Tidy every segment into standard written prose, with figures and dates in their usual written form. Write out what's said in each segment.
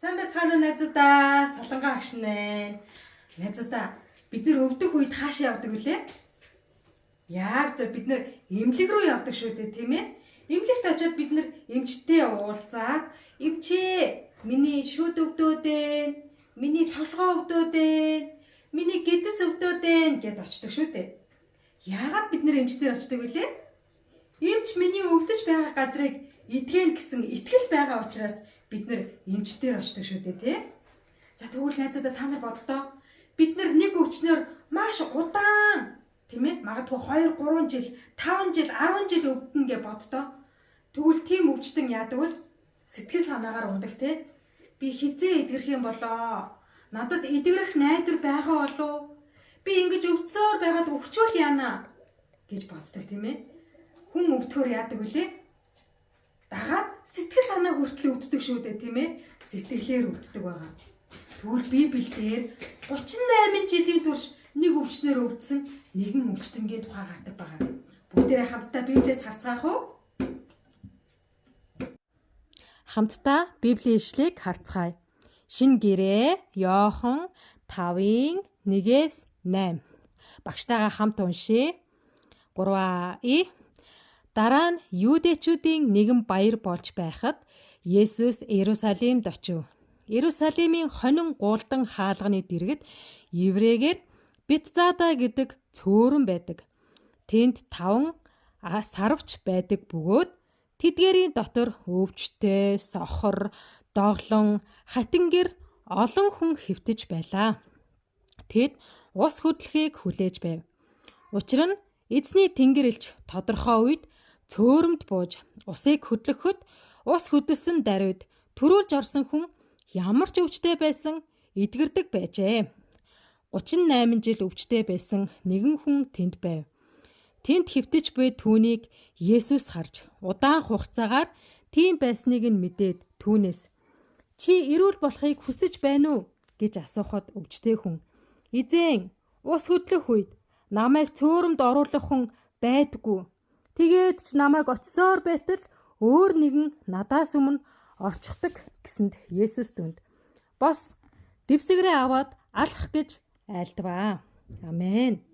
Сайн байцгаана уу найзуудаа, Солонгоо агш нэ. Найзуудаа, бид нэр өвдөх үед хаашаа явдаг вүлээ? Яг зөв бид нэр эмнэлэг рүү явдаг шүү дээ, тийм ээ? Эмнэлэгт очиод бид нэр эмчтэй уулзаад, "Эмчээ, миний шүд өвдөөдэн, миний толгой өвдөөдэн, миний гэдэс өвдөөдэн" гэд очдог шүү дээ. Яагаад бид нэр эмчтэр очдог вүлээ? Эмч миний өвдөж байгаа газрыг эдгэн гэсэн итгэл байгаа учраас бид нэр эмчтэр очдог шүү дээ, тий? За тэгвэл найзуудаа та нар боддоо. Бид нар нэг өвчнөр маш удаан, тийм ээ? Магадгүй 2, 3 жил, 5 жил, 10 жил өвдөн гэж боддоо. Тэгвэл тийм өвчтөн яадаг вэ? Сэтгэл санаагаар ундаг, тий? Би хизээ эдгэрх юм болоо. Надад эдгэрэх найдвар байгаа болов. Би ингэж өвдсөөр байгаад өвчвөл яана гэж боддог, тийм ээ? Хүн өвдөхөөр яадаг вүлээ? Дагаад сэтгэл санаа хүртэл өвддөг шүү дээ, тийм ээ? Сэтгэлээр өвддөг байгаа. Тэгвэл Библиэлд 38 жилийн турш нэг өвчнөр өвдсөн нэгэн өвчтөнгийн тухай гардаг байгаа. Бүгдээрээ хамтдаа Библиэс харцгаах уу? Хамтдаа Библийн ишлэгийг харцгаая. Шинэ гэрээ Иохан 5:1-8. Багштайгаа хамт уншия. 3 Дараа нь юудэчүүдийн нэгэн баяр болж байхад Есүс Иерусалимд очив. Иерусалимийн хонин гуулдан хаалганы дэргэд еврейгээр Бетзада гэдэг цөөрөн байдаг. Тэнд 5 сарвч байдаг бөгөөд тэдгээрийн дотор өвчтэй, сохор, доглон, хатингэр олон хүн хэвтэж байлаа. Тэд ус хөдлөхийг хүлээж байв. Учир нь эзний тэнгэр элч тодорхой үед цөөрөмд бууж усыг хөдлөхөд ус хөдөлсөн даруйд төрүүлж орсон хүн ямар ч өвчтэй байсан эдгэрдэг байжээ. 38 жил өвчтэй байсан нэгэн хүн тэнд байв. Тэнд хэвтэж буй түүнийг Есүс харж удаан хугацаагаар тийм байсныг нь мэдээд түүнээс "Чи эрүүл болохыг хүсэж байна уу?" гэж асуухад өвчтэй хүн "Эзэн, ус хөдлөх үед намайг цөөрөмд оруулах хүн байдгүй. Тэгээд ч намайг очисоор байтал өөр нэгэн надаас өмнө орчихдаг" гэсэнд Есүс түнд "Бос, дэвсгэрээ аваад алах" гэж айлдваа. Амен.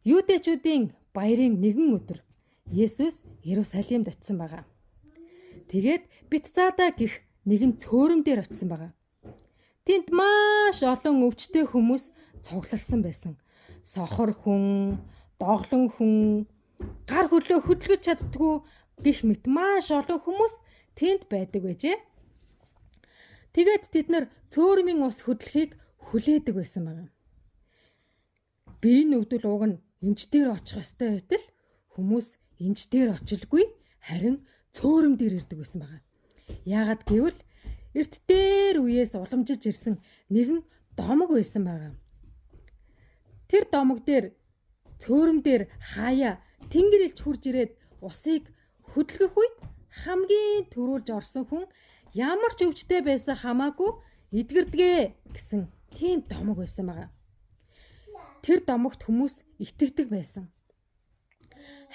Юудэчүүдийн баярын нэгэн өдөр Есүс Иерусалимд очисон байгаа. Тэгээд Бетзада гэх нэгэн цөөрөн дээр очисон байгаа. Тэнд маш олон өвчтэй хүмүүс цугларсан байсан. Сохор хүн, доглон хүн, гар хөлөө хөдөлгөж чаддгүй гэх мэт маш олон хүмүүс тэнд байдаг байжээ. Тэгээд тэд нар цөөрмийн ус хөдлөхийг хүлээдэг байсан байна. Биеийн өвдөл уг нь эмчдэр очих ёстой байтал хүмүүс эмчдэр очилгүй харин цөөрөм дээр ирдэг байсан байна. Яагаад гэвэл эрт дээр үеэс уламжиж ирсэн нэгэн домог байсан байна. Тэр домог дээр цөөрөм дээр хаяа тэнгэр элч хурж ирээд усыг хөдлөх үед хамгийн түрүүлж орсон хүн ямар ч өвчтэй байсан хамаагүй эдгэрдэгэ гэсэн тийм домог байсан байгаа. Тэр домогт хүмүүс итгэдэг байсан.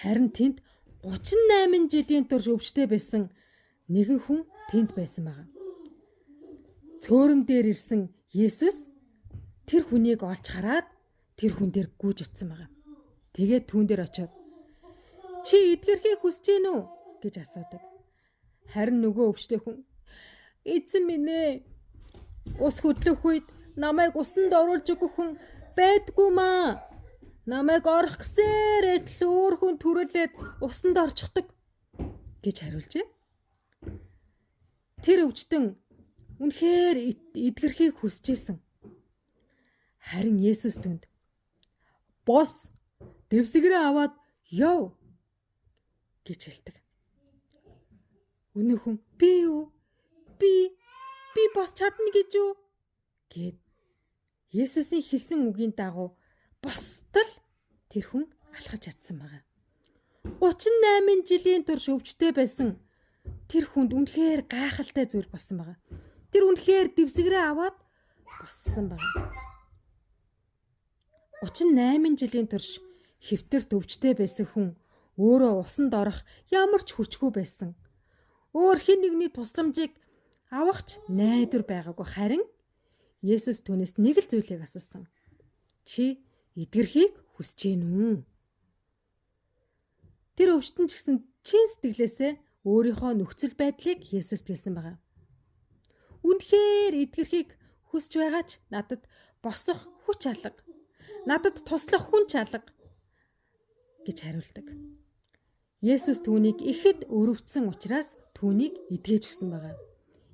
Харин тэнд 38 жилийн турш өвчтэй байсан нэгэн хүн тэнд байсан байгаа. Цөөрөм дээр ирсэн Есүс тэр хүнийг олж хараад тэр хүн дээр гүйж утсан байгаа. Тэгээд түүн дээр очиод "Чи эдгэрхийг хүсэж гин үү?" гэж асуудаг. Харин нөгөө өвчтэй хүн "Эзэн минь ээ, ус хөдлөх үед намайг усанд оруулж өгөх хүн байдгүй маа. Намайг орох гэсээр л өөр хүн төрүүлээд усанд орчихдог" гэж хариулжээ. Тэр өвчтөн үнэхээр эдгэрхийг хүсэж исэн. Харин Есүс түнд "Бос, дэвсгэрээ аваад яв" гэж хэлдэг. Өнөө хүн "Би юу? Би бос чадна гэж юу?" гэд Есүсийн хэлсэн үгийн дагуу босдол тэр хүн алхаж чадсан байгаа. 38 жилийн турш өвчтэй байсан тэр хүнд үнэхээр гайхалтай зүйл болсон байгаа. Тэр үнэхээр дэвсгэрээ аваад боссон байгаа. 38 жилийн турш хэвтэрт өвчтэй байсан хүн өөрөө усанд орох ямар ч хүчгүй байсан. Өөр хэн нэгний тусламжийг авахч найдвар байгаагүй, харин Есүс түүнээс нэг л зүйлийг асуусан. Чи эдгэрхийг хүсэж гин үү? Тэр өвчтөн ч гэсэн чин сэтгэлээсээ өөрийнхөө нөхцөл байдлыг Есүст хэлсэн байгаа. Үнэхээр эдгэрхийг хүсэж байгаа ч надад босох хүч алга, надад туслах хүн чалга гэж хариулдаг. Есүс түүнийг ихэд өрөвдсөн учраас түүнийг эдгэж өгсөн байгаа.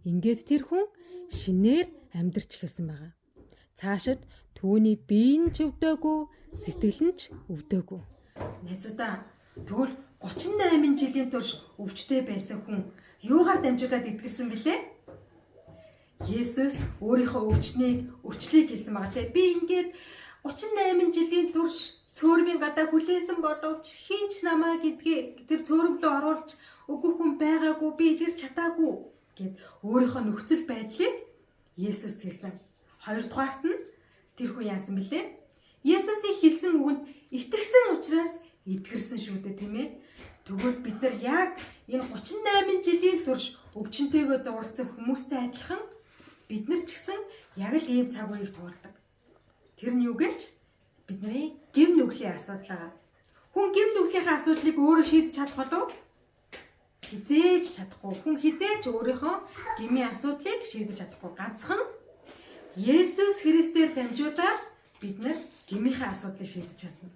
Ингээд тэр хүн шинээр амьдарч эхэлсэн байгаа. Цаашид түүний бие нь ч өвдөөгүй, сэтгэл нь ч өвдөөгүй. Найзуудаа, тэгвэл 38 жилийн турш өвчтэй байсан хүн юугаар дамжуулаад эдгэрсэн бilé? Есүс өөрийнхөө өвчнийг өчлийг хийсэн байгаа те. Би ингээд 38 жилийн турш цөөрмийн гадаа хүлээсэн боловч хинч намайг эдгээ тэр цөөрөм рүү оруулж өгөх хүн байгаагүй, би эдгэрч чадаагүй гэд өөрийнхөө нөхцөл байдлыг Есүст хэлсэн. Хоёрдугаарт нь тэр хүн яасан бilé? Есүсийн хэлсэн үгэнд итгэсэн учраас эдгэрсэн шүү дээ, тийм ээ. Тэгвэл бид нар яг энэ 38 жилийн турш өвчнөтэйгөө зуурцсан хүмүүстэй адилхан бид нар ч гэсэн яг л ийм цаг үеийг туулдаг. Тэр нь юу гэж? Бидний гэм нүглийн асуудал. Хүн гэм нүглийнхээ асуудлыг өөрөө шийдэж чадах болов? Хизээж чадахгүй. Хүн хизээж өөрийнхөө гэмийн асуудлыг шийдэж чадахгүй. Ганцхан Есүс Христээр дамжуулаад бид нар гэмийнхээ асуудлыг шийдэж чадна.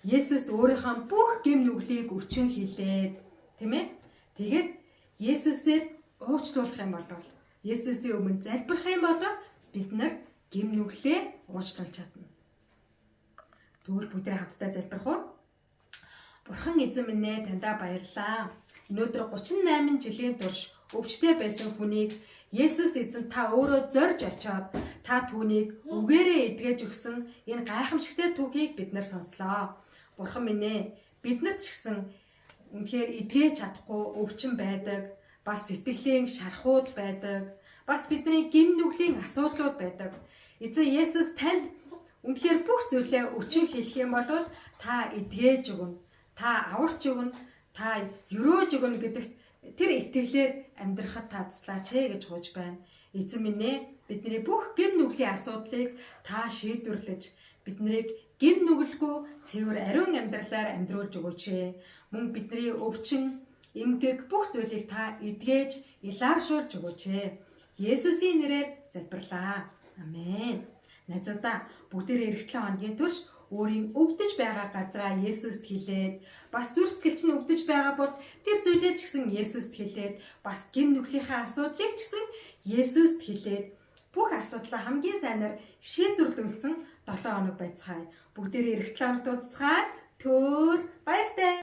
Есүст өөрийнхөө бүх гэм нүглийг өрчөн хийлээд, тийм ээ? Тэгээд Есүсээр уучлуулах юм бол Есүсийн өмнө залбирах юм бол бид нар гэм нүглээ уучлуулж чадна. Тэгвэл бүгдээ хамтдаа залбирах уу? Бурхан эзэн минь ээ, таньда баярлалаа. Өнөөдөр 38 жилийн турш өвчтэй байсан хүнийг Есүс эзэн та өөрөө зорж очоод та түүнийг үгээрээ эдгэж өгсөн энэ гайхамшигтай түүхийг бид нар сонслоо. Бурхан минь ээ, биднэрт ч гэсэн үнэхээр эдгэж чадахгүй өвчин байдаг, бас сэтгэлийн шархууд байдаг, бас бидний гэм нүглийн асуудлууд байдаг. Эзэн Есүс танд үнэхээр бүх зүйлээ өчн хэлэх юм бол та эдгэж өгнө, та аварч өгнө, та өрөөж өгнө гэдэгт тэр итгэлээр амьдрахад та туслаач гэж хууж байна. Эзэн минь ээ, бидний бүх гэм нүглийн асуудлыг та шийдвэрлэж биднийг гэм нүгэлгүй цэвэр ариун амьдралаар амьдруулж өгөөч. Мөн бидний өвчин, эмгэг бүх зүйлийг та эдгэж илааршуулж өгөөч. Есүсийн нэрээр залбирлаа. Амен. Найзуудаа, бүгдээрээ эх 7 хоногийн турш өөрийн өвдөж байгаа газраа Есүст хэлээд, бас зүрх сэтгэл чинь өвдөж байгаа бол тэр зүйлээ ч гэсэн Есүст хэлээд, бас гэм нүглийнхээ асуудлыг ч гэсэн Есүст хэлээд, бүх асуудлаа хамгийн сайнаар шийдвэрлүүлсэн 7 хоног байцгаая. Бүгдээрээ эх 7 хоногт уулзцгаая. Төөр баяртай.